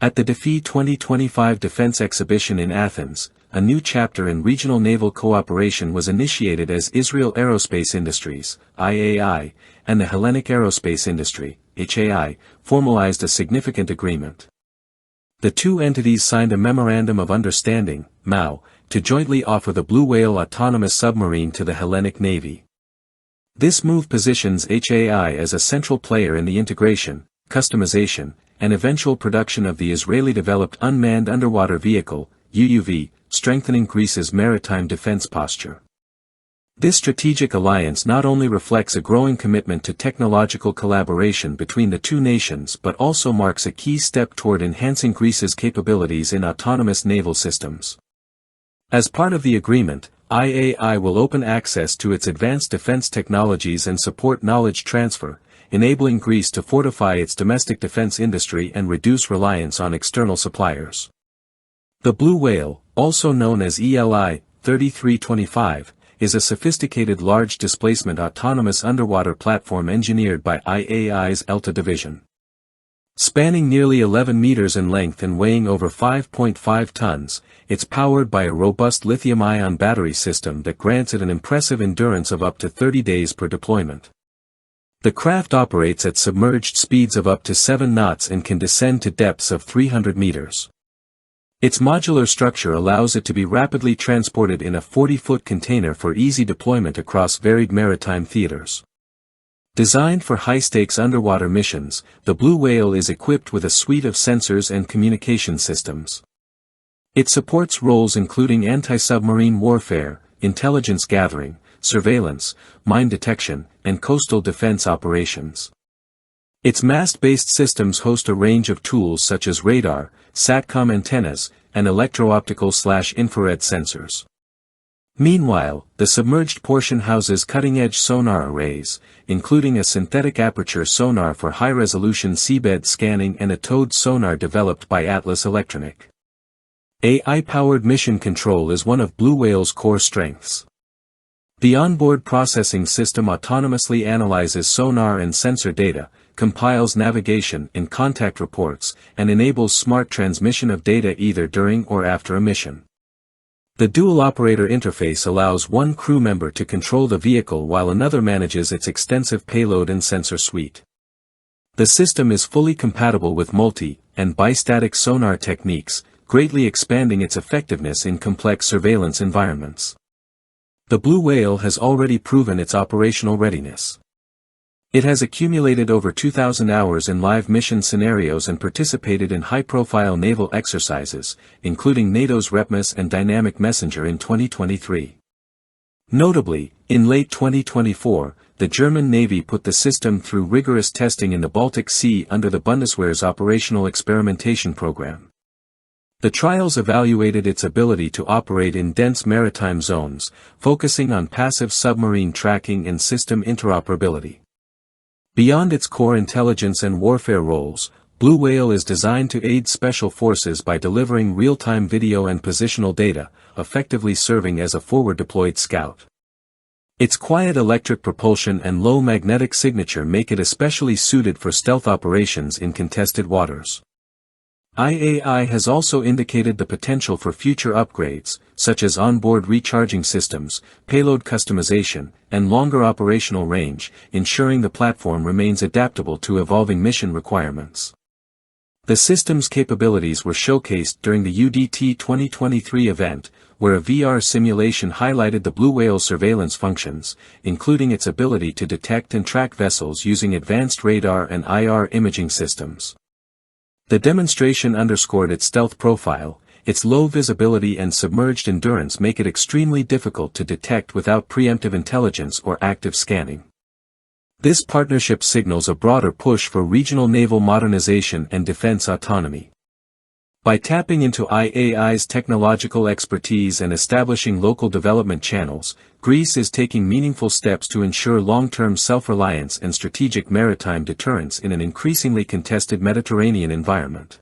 At the DeFi 2025 Defense Exhibition in Athens, a new chapter in regional naval cooperation was initiated as Israel Aerospace Industries, IAI, and the Hellenic Aerospace Industry, HAI, formalized a significant agreement. The two entities signed a Memorandum of Understanding, MOU, to jointly offer the BlueWhale autonomous submarine to the Hellenic Navy. This move positions HAI as a central player in the integration, customization, and eventual production of the Israeli-developed unmanned underwater vehicle, UUV, strengthening Greece's maritime defense posture. This strategic alliance not only reflects a growing commitment to technological collaboration between the two nations but also marks a key step toward enhancing Greece's capabilities in autonomous naval systems. As part of the agreement, IAI will open access to its advanced defense technologies and support knowledge transfer, enabling Greece to fortify its domestic defense industry and reduce reliance on external suppliers. The BlueWhale, also known as ELI 3325, is a sophisticated large displacement autonomous underwater platform engineered by IAI's ELTA division. Spanning nearly 11 meters in length and weighing over 5.5 tons, it's powered by a robust lithium-ion battery system that grants it an impressive endurance of up to 30 days per deployment. The craft operates at submerged speeds of up to 7 knots and can descend to depths of 300 meters. Its modular structure allows it to be rapidly transported in a 40-foot container for easy deployment across varied maritime theaters. Designed for high-stakes underwater missions, the BlueWhale is equipped with a suite of sensors and communication systems. It supports roles including anti-submarine warfare, intelligence gathering, surveillance, mine detection, and coastal defense operations. Its mast-based systems host a range of tools such as radar, SATCOM antennas, and electro-optical/infrared sensors. Meanwhile, the submerged portion houses cutting-edge sonar arrays, including a synthetic aperture sonar for high-resolution seabed scanning and a towed sonar developed by Atlas Electronic. AI-powered mission control is one of BlueWhale's core strengths. The onboard processing system autonomously analyzes sonar and sensor data, compiles navigation and contact reports, and enables smart transmission of data either during or after a mission. The dual-operator interface allows one crew member to control the vehicle while another manages its extensive payload and sensor suite. The system is fully compatible with multi- and bistatic sonar techniques, greatly expanding its effectiveness in complex surveillance environments. The BlueWhale has already proven its operational readiness. It has accumulated over 2,000 hours in live mission scenarios and participated in high-profile naval exercises, including NATO's REPMUS and Dynamic Messenger in 2023. Notably, in late 2024, the German Navy put the system through rigorous testing in the Baltic Sea under the Bundeswehr's Operational Experimentation Program. The trials evaluated its ability to operate in dense maritime zones, focusing on passive submarine tracking and system interoperability. Beyond its core intelligence and warfare roles, BlueWhale is designed to aid special forces by delivering real-time video and positional data, effectively serving as a forward-deployed scout. Its quiet electric propulsion and low magnetic signature make it especially suited for stealth operations in contested waters. IAI has also indicated the potential for future upgrades, such as onboard recharging systems, payload customization, and longer operational range, ensuring the platform remains adaptable to evolving mission requirements. The system's capabilities were showcased during the UDT 2023 event, where a VR simulation highlighted the BlueWhale surveillance functions, including its ability to detect and track vessels using advanced radar and IR imaging systems. The demonstration underscored its stealth profile. Its low visibility and submerged endurance make it extremely difficult to detect without preemptive intelligence or active scanning. This partnership signals a broader push for regional naval modernization and defense autonomy. By tapping into IAI's technological expertise and establishing local development channels, Greece is taking meaningful steps to ensure long-term self-reliance and strategic maritime deterrence in an increasingly contested Mediterranean environment.